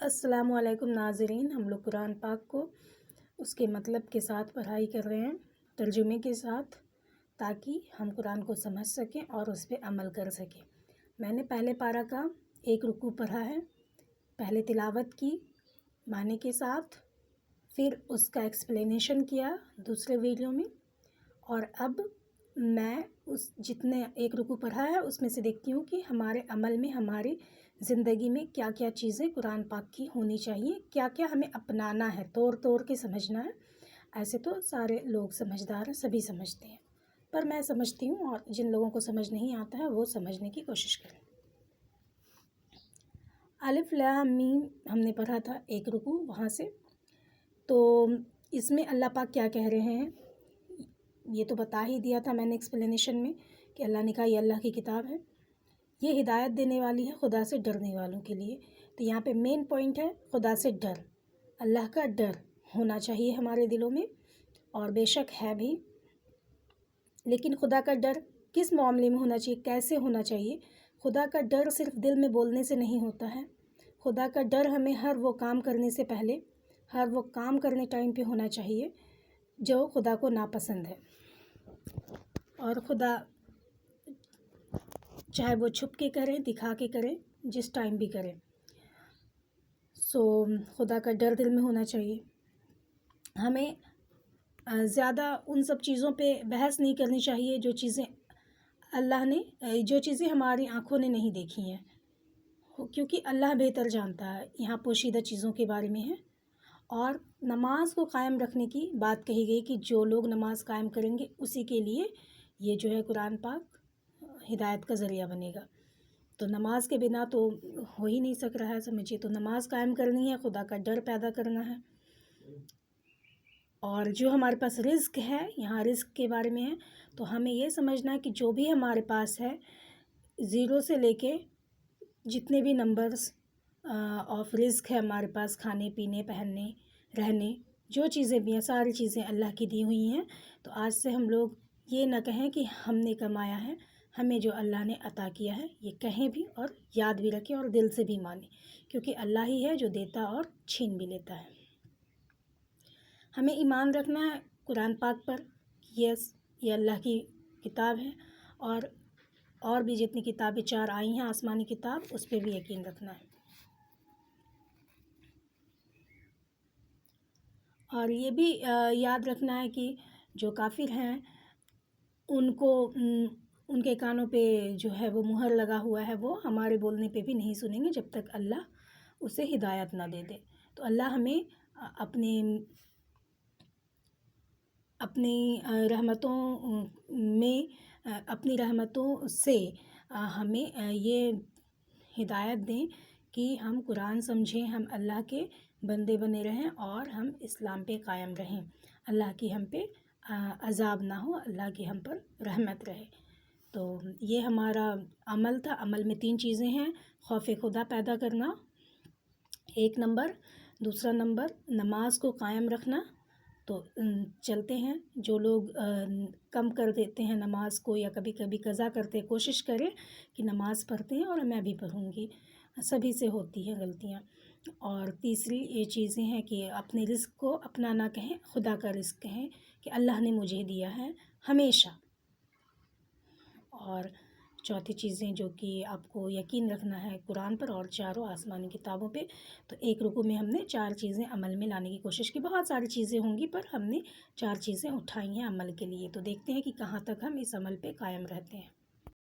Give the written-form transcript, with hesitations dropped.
السلام علیکم ناظرین، ہم لوگ قرآن پاک کو اس کے مطلب کے ساتھ پڑھائی کر رہے ہیں، ترجمے کے ساتھ، تاکہ ہم قرآن کو سمجھ سکیں اور اس پہ عمل کر سکیں۔ میں نے پہلے پارہ کا ایک رکوع پڑھا ہے، پہلے تلاوت کی معنی کے ساتھ، پھر اس کا ایکسپلینیشن کیا دوسرے ویڈیو میں، اور اب میں اس جتنے ایک رکوع پڑھا ہے اس میں سے دیکھتی ہوں کہ ہمارے عمل میں، ہماری زندگی میں کیا کیا چیزیں قرآن پاک کی ہونی چاہیے، کیا کیا ہمیں اپنانا ہے، توڑ کے سمجھنا ہے۔ ایسے تو سارے لوگ سمجھدار ہیں، سبھی سمجھتے ہیں، پر میں سمجھتی ہوں، اور جن لوگوں کو سمجھ نہیں آتا ہے وہ سمجھنے کی کوشش کریں۔ الف لام میم ہم نے پڑھا تھا ایک رکوع وہاں سے، تو اس میں اللہ پاک کیا کہہ رہے ہیں یہ تو بتا ہی دیا تھا میں نے ایکسپلینیشن میں، کہ اللہ نے کہا یہ اللہ کی کتاب ہے، یہ ہدایت دینے والی ہے خدا سے ڈرنے والوں کے لیے۔ تو یہاں پہ مین پوائنٹ ہے خدا سے ڈر، اللہ کا ڈر ہونا چاہیے ہمارے دلوں میں، اور بے شک ہے بھی، لیکن خدا کا ڈر کس معاملے میں ہونا چاہیے، کیسے ہونا چاہیے؟ خدا کا ڈر صرف دل میں بولنے سے نہیں ہوتا ہے، خدا کا ڈر ہمیں ہر وہ کام کرنے سے پہلے، ہر وہ کام کرنے ٹائم پہ ہونا چاہیے جو خدا کو ناپسند ہے، اور خدا چاہے وہ چھپ کے کریں، دکھا کے کریں، جس ٹائم بھی کریں، خدا کا ڈر دل میں ہونا چاہیے۔ ہمیں زیادہ ان سب چیزوں پہ بحث نہیں کرنی چاہیے جو چیزیں ہماری آنکھوں نے نہیں دیکھی ہیں، کیونکہ اللہ بہتر جانتا ہے، یہاں پوشیدہ چیزوں کے بارے میں ہے۔ اور نماز کو قائم رکھنے کی بات کہی گئی کہ جو لوگ نماز قائم کریں گے اسی کے لیے یہ جو ہے قرآن پاک ہدایت کا ذریعہ بنے گا۔ تو نماز کے بنا تو ہو ہی نہیں سک رہا ہے، سمجھیے، تو نماز قائم کرنی ہے، خدا کا ڈر پیدا کرنا ہے۔ اور جو ہمارے پاس رزق ہے، یہاں رزق کے بارے میں ہے، تو ہمیں یہ سمجھنا ہے کہ جو بھی ہمارے پاس ہے، زیرو سے لے کے جتنے بھی نمبرز آف رزق ہے ہمارے پاس، کھانے پینے، پہننے، رہنے، جو چیزیں بھی ہیں ساری چیزیں اللہ کی دی ہوئی ہیں۔ تو آج سے ہم لوگ یہ نہ کہیں کہ ہم نے کمایا ہے، ہمیں جو اللہ نے عطا کیا ہے یہ کہیں بھی اور یاد بھی رکھیں اور دل سے بھی مانیں، کیونکہ اللہ ہی ہے جو دیتا اور چھین بھی لیتا ہے۔ ہمیں ایمان رکھنا ہے قرآن پاک پر، یس یہ اللہ کی کتاب ہے، اور بھی جتنی کتابیں 4 آئی ہیں آسمانی کتاب، اس پہ بھی یقین رکھنا ہے۔ اور یہ بھی یاد رکھنا ہے کہ جو کافر ہیں ان کے کانوں پہ جو ہے وہ مہر لگا ہوا ہے، وہ ہمارے بولنے پہ بھی نہیں سنیں گے جب تک اللہ اسے ہدایت نہ دے دے۔ تو اللہ ہمیں اپنی رحمتوں سے ہمیں یہ ہدایت دیں کہ ہم قرآن سمجھیں، ہم اللہ کے بندے بنے رہیں، اور ہم اسلام پہ قائم رہیں، اللہ کی ہم پہ عذاب نہ ہو، اللہ کی ہم پر رحمت رہے۔ تو یہ ہمارا عمل تھا۔ عمل میں 3 چیزیں ہیں: خوف خدا پیدا کرنا ایک نمبر، دوسرا نمبر نماز کو قائم رکھنا۔ تو چلتے ہیں، جو لوگ کم کر دیتے ہیں نماز کو یا کبھی کبھی قضا کرتے، کوشش کریں کہ نماز پڑھتے ہیں، اور میں بھی پڑھوں گی، سبھی سے ہوتی ہیں غلطیاں۔ اور تیسری یہ چیزیں ہیں کہ اپنے رزق کو اپنا نہ کہیں، خدا کا رزق کہیں کہ اللہ نے مجھے دیا ہے ہمیشہ۔ اور چوتھی چیزیں جو کہ آپ کو یقین رکھنا ہے قرآن پر اور 4 آسمانی کتابوں پہ۔ تو ایک رکوع میں ہم نے 4 چیزیں عمل میں لانے کی کوشش کی، بہت ساری چیزیں ہوں گی پر ہم نے 4 چیزیں اٹھائی ہیں عمل کے لیے۔ تو دیکھتے ہیں کہ کہاں تک ہم اس عمل پہ قائم رہتے ہیں۔